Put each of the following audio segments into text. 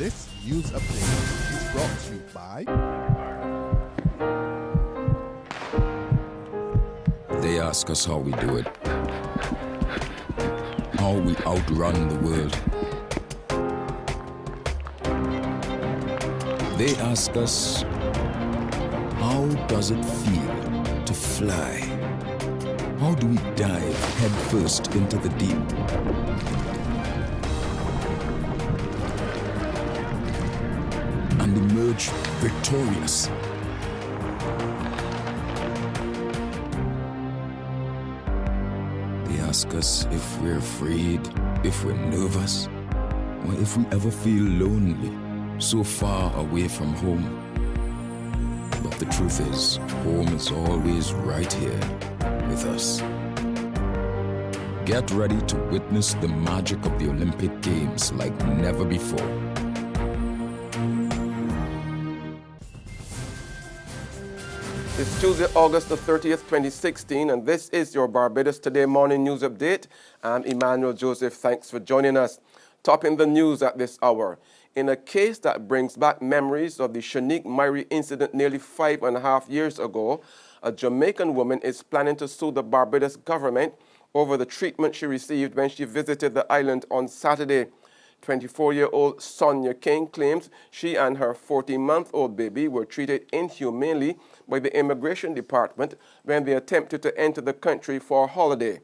This news update is brought to you by... They ask us how we do it, how we outrun the world. They ask us, how does it feel to fly? How do we dive headfirst into the deep? And emerge victorious. They ask us if we're afraid, if we're nervous, or if we ever feel lonely, so far away from home. But the truth is, home is always right here with us. Get ready to witness the magic of the Olympic Games like never before. It's Tuesday, August the 30th, 2016, and this is your Barbados Today morning news update. I'm Emmanuel Joseph. Thanks for joining us. Topping the news at this hour. In a case that brings back memories of the Shanique Myrie incident nearly 5.5 years ago, a Jamaican woman is planning to sue the Barbados government over the treatment she received when she visited the island on Saturday. 24-year-old Sonia King claims she and her 14-month-old baby were treated inhumanely by the immigration department when they attempted to enter the country for a holiday.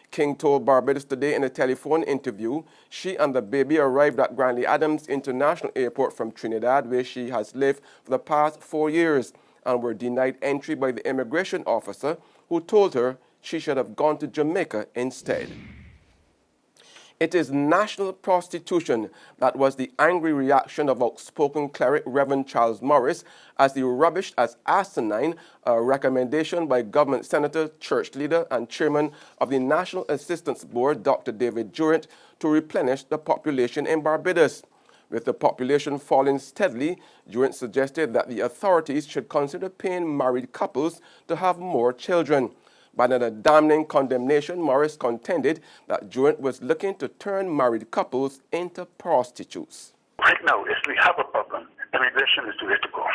King told Barbados Today in a telephone interview she and the baby arrived at Grantley Adams International Airport from Trinidad, where she has lived for the past 4 years, and were denied entry by the immigration officer, who told her she should have gone to Jamaica instead. It is national prostitution that was the angry reaction of outspoken cleric Reverend Charles Morris as he rubbished as asinine a recommendation by government senator, church leader, and chairman of the National Assistance Board, Dr. David Durant, to replenish the population in Barbados. With the population falling steadily, Durant suggested that the authorities should consider paying married couples to have more children. But in a damning condemnation, Morris contended that Durant was looking to turn married couples into prostitutes. Right now, if we have a problem, immigration is the way to go.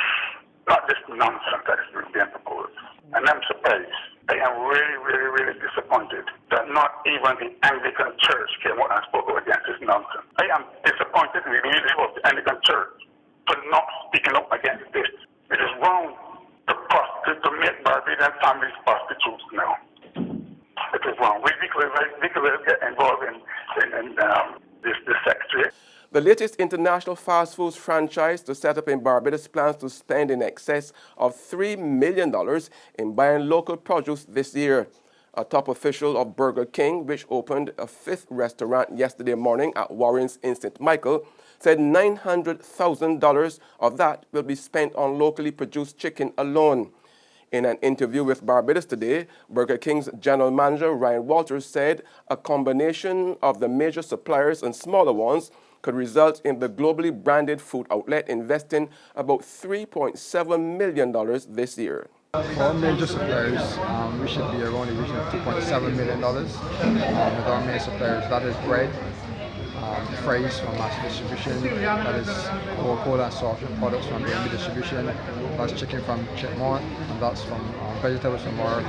Not this nonsense that is being proposed. And I'm surprised. I am really disappointed that not even the Anglican Church came out and spoke against this nonsense. I am disappointed in the leadership of the Anglican Church for not speaking up against this. It is wrong to make Barbadian families prostitutes now. It is wrong. We get involved in this sex trade. The latest international fast foods franchise to set up in Barbados plans to spend in excess of $3 million in buying local produce this year. A top official of Burger King, which opened a 5th restaurant yesterday morning at Warrens in St. Michael, said $900,000 of that will be spent on locally produced chicken alone. In an interview with Barbados Today, Burger King's general manager Ryan Walters said a combination of the major suppliers and smaller ones could result in the globally branded food outlet investing about $3.7 million this year. For our major suppliers, we should be around the region of $2.7 million with our main suppliers. That is bread, fries from mass distribution, that is Coca-Cola and soft drink products from B&B distribution, that's chicken from Chipmont, and that's from vegetables from our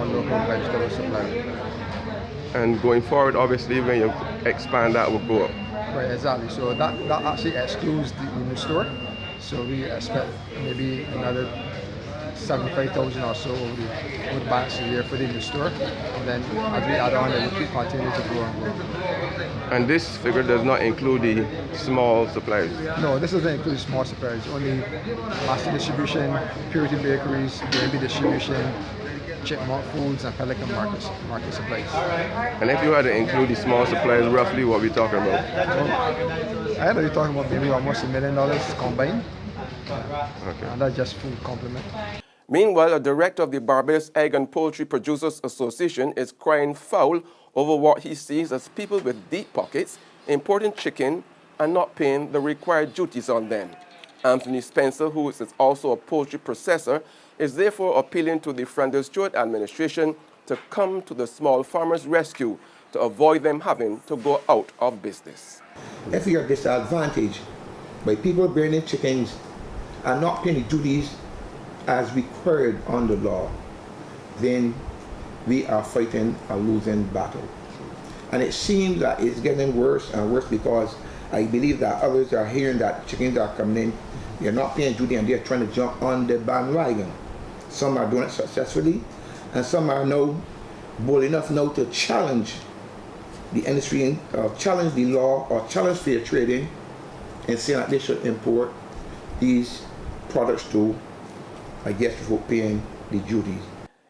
local vegetable supplier. And going forward, obviously, when you expand, that will go up. Right, exactly. So that actually excludes the new store. So we expect maybe another 75,000 or so over the balance of the year for the new store. And then as we add on, it will keep continuing to grow and grow. And this figure does not include the small suppliers? No, this doesn't include small suppliers. Only master distribution, Purity Bakeries, B&B distribution, Chipmunk Foods, and Pelican market supplies. And if you had to include the small suppliers, roughly what are we talking about? I had to be talking about maybe almost $1 million combined. Okay. And that's just food complement. Meanwhile, a director of the Barbados Egg and Poultry Producers Association is crying foul over what he sees as people with deep pockets importing chicken and not paying the required duties on them. Anthony Spencer, who is also a poultry processor, is therefore appealing to the Freundel Stewart administration to come to the small farmers' rescue to avoid them having to go out of business. If you're disadvantaged by people burning chickens and not paying the duties as required under law, then we are fighting a losing battle. And it seems that it's getting worse and worse because I believe that others are hearing that chickens are coming in, they're not paying duty and they're trying to jump on the bandwagon. Some are doing it successfully and some are now bold enough now to challenge the industry, challenge the law or challenge fair trading and saying that they should import these products to, I guess, without paying the duties.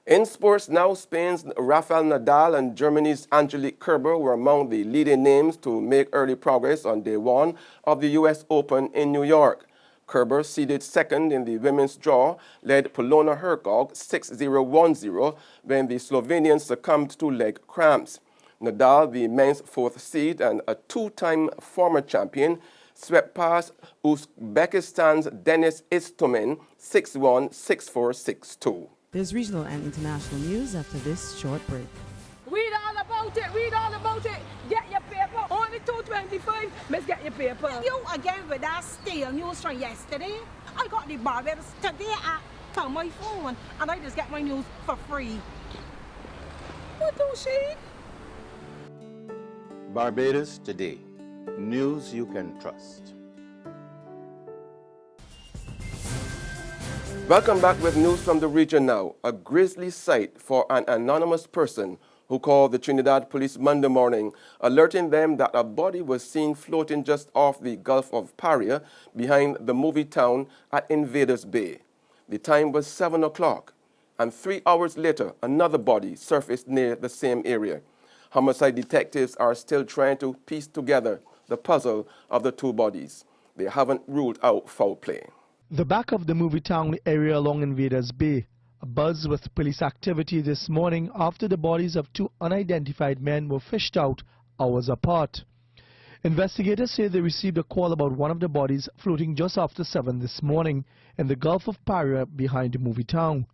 In sports now, Spain's Rafael Nadal and Germany's Angelique Kerber were among the leading names to make early progress on day one of the U.S. Open in New York. Kerber, seeded second in the women's draw, led Polona Hercog 6-0-1-0 when the Slovenian succumbed to leg cramps. Nadal, the men's fourth seed and a two-time former champion, swept past Uzbekistan's Denis Istomin 6-1, 6-4, 6-2. There's regional and international news after this short break. Read all about it, read all about it. Get your paper. Only $2.25, let's get your paper. You again with that stale news from yesterday. I got the Barbados today on my phone and I just get my news for free. What do she? Barbados Today. News you can trust. Welcome back with news from the region now. A grisly sight for an anonymous person who called the Trinidad police Monday morning, alerting them that a body was seen floating just off the Gulf of Paria behind the movie town at Invaders Bay. The time was 7 o'clock, and 3 hours later, another body surfaced near the same area. Homicide detectives are still trying to piece together the puzzle of the two bodies. They haven't ruled out foul play. The back of the movie town area along Invaders Bay, abuzz with police activity this morning after the bodies of two unidentified men were fished out hours apart. Investigators say they received a call about one of the bodies floating just after 7 this morning in the Gulf of Paria behind the movie town.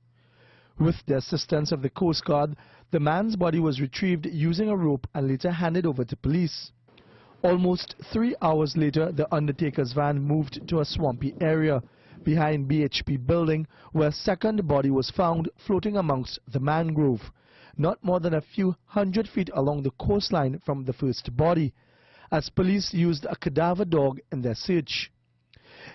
With the assistance of the Coast Guard, the man's body was retrieved using a rope and later handed over to police. Almost 3 hours later, the undertaker's van moved to a swampy area behind BHP building where a second body was found floating amongst the mangrove, not more than a few hundred feet along the coastline from the first body, as police used a cadaver dog in their search.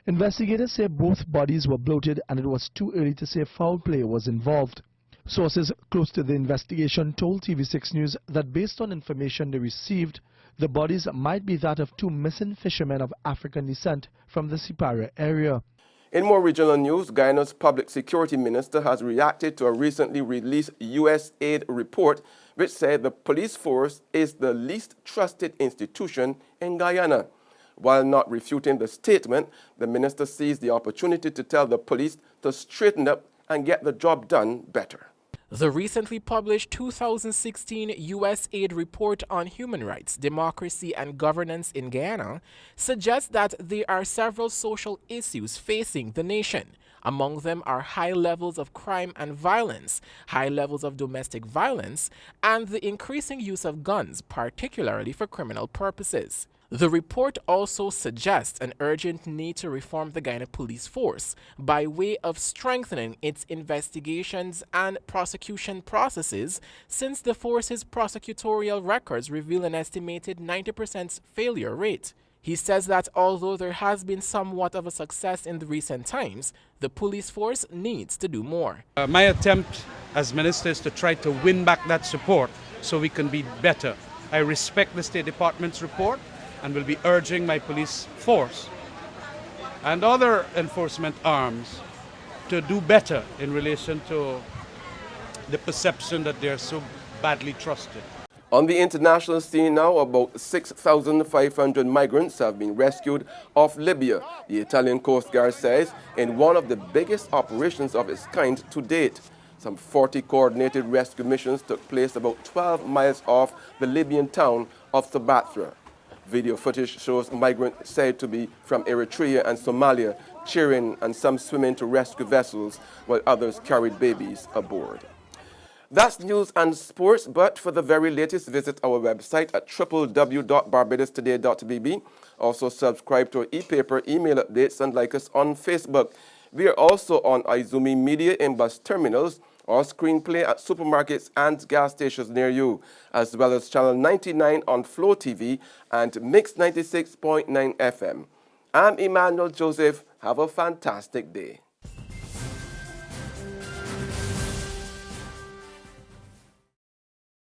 Investigators say both bodies were bloated and it was too early to say foul play was involved. Sources close to the investigation told TV6 News that based on information they received, the bodies might be that of two missing fishermen of African descent from the Siparia area. In more regional news, Guyana's public security minister has reacted to a recently released U.S. aid report which said the police force is the least trusted institution in Guyana. While not refuting the statement, the minister seized the opportunity to tell the police to straighten up and get the job done better. The recently published 2016 U.S. aid report on human rights, democracy, and governance in Guyana suggests that there are several social issues facing the nation. Among them are high levels of crime and violence, high levels of domestic violence, and the increasing use of guns, particularly for criminal purposes. The report also suggests an urgent need to reform the Guyana police force by way of strengthening its investigations and prosecution processes, since the force's prosecutorial records reveal an estimated 90% failure rate. He says that although there has been somewhat of a success in the recent times, the police force needs to do more. My attempt as minister is to try to win back that support so we can be better. I respect the State Department's report and will be urging my police force and other enforcement arms to do better in relation to the perception that they are so badly trusted. On the international scene now, about 6,500 migrants have been rescued off Libya, the Italian Coast Guard says, in one of the biggest operations of its kind to date. Some 40 coordinated rescue missions took place about 12 miles off the Libyan town of Sabatra. Video footage shows migrants said to be from Eritrea and Somalia cheering and some swimming to rescue vessels while others carried babies aboard. That's news and sports, but for the very latest, visit our website at www.barbadostoday.bb. Also subscribe to our e-paper email updates and like us on Facebook. We are also on Izumi Media in bus terminals or Screenplay at supermarkets and gas stations near you, as well as Channel 99 on Flow TV and Mix 96.9 FM. I'm Emmanuel Joseph. Have a fantastic day.